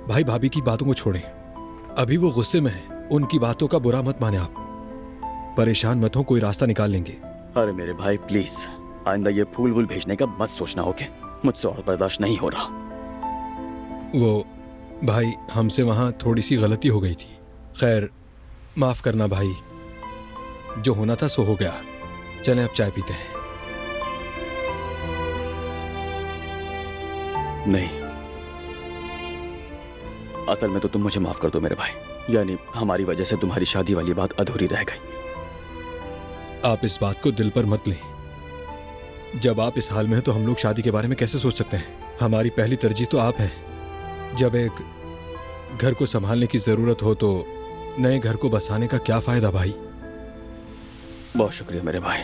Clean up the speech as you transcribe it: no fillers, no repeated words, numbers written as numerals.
भाई भाभी की बातों को छोड़ें, अभी वो गुस्से में है, उनकी बातों का बुरा मत माने आप। परेशान मत हो, कोई रास्ता निकाल लेंगे। अरे मेरे भाई प्लीज, आइंदा ये फूल वूल भेजने का मत सोचना, ओके? मुझसे और बर्दाश्त नहीं हो रहा। वो भाई, हमसे वहाँ थोड़ी सी गलती हो गई थी। खैर, माफ करना भाई, जो होना था सो हो गया। चलें अब चाय पीते हैं। नहीं, असल में तो तुम मुझे माफ कर दो मेरे भाई, यानी हमारी वजह से तुम्हारी शादी वाली बात अधूरी रह गई। आप इस बात को दिल पर मत लें। जब आप इस हाल में हैं तो हम लोग शादी के बारे में कैसे सोच सकते हैं? हमारी पहली तरजीह तो आप हैं। जब एक घर को संभालने की जरूरत हो तो नए घर को बसाने का क्या फायदा भाई? बहुत शुक्रिया मेरे भाई।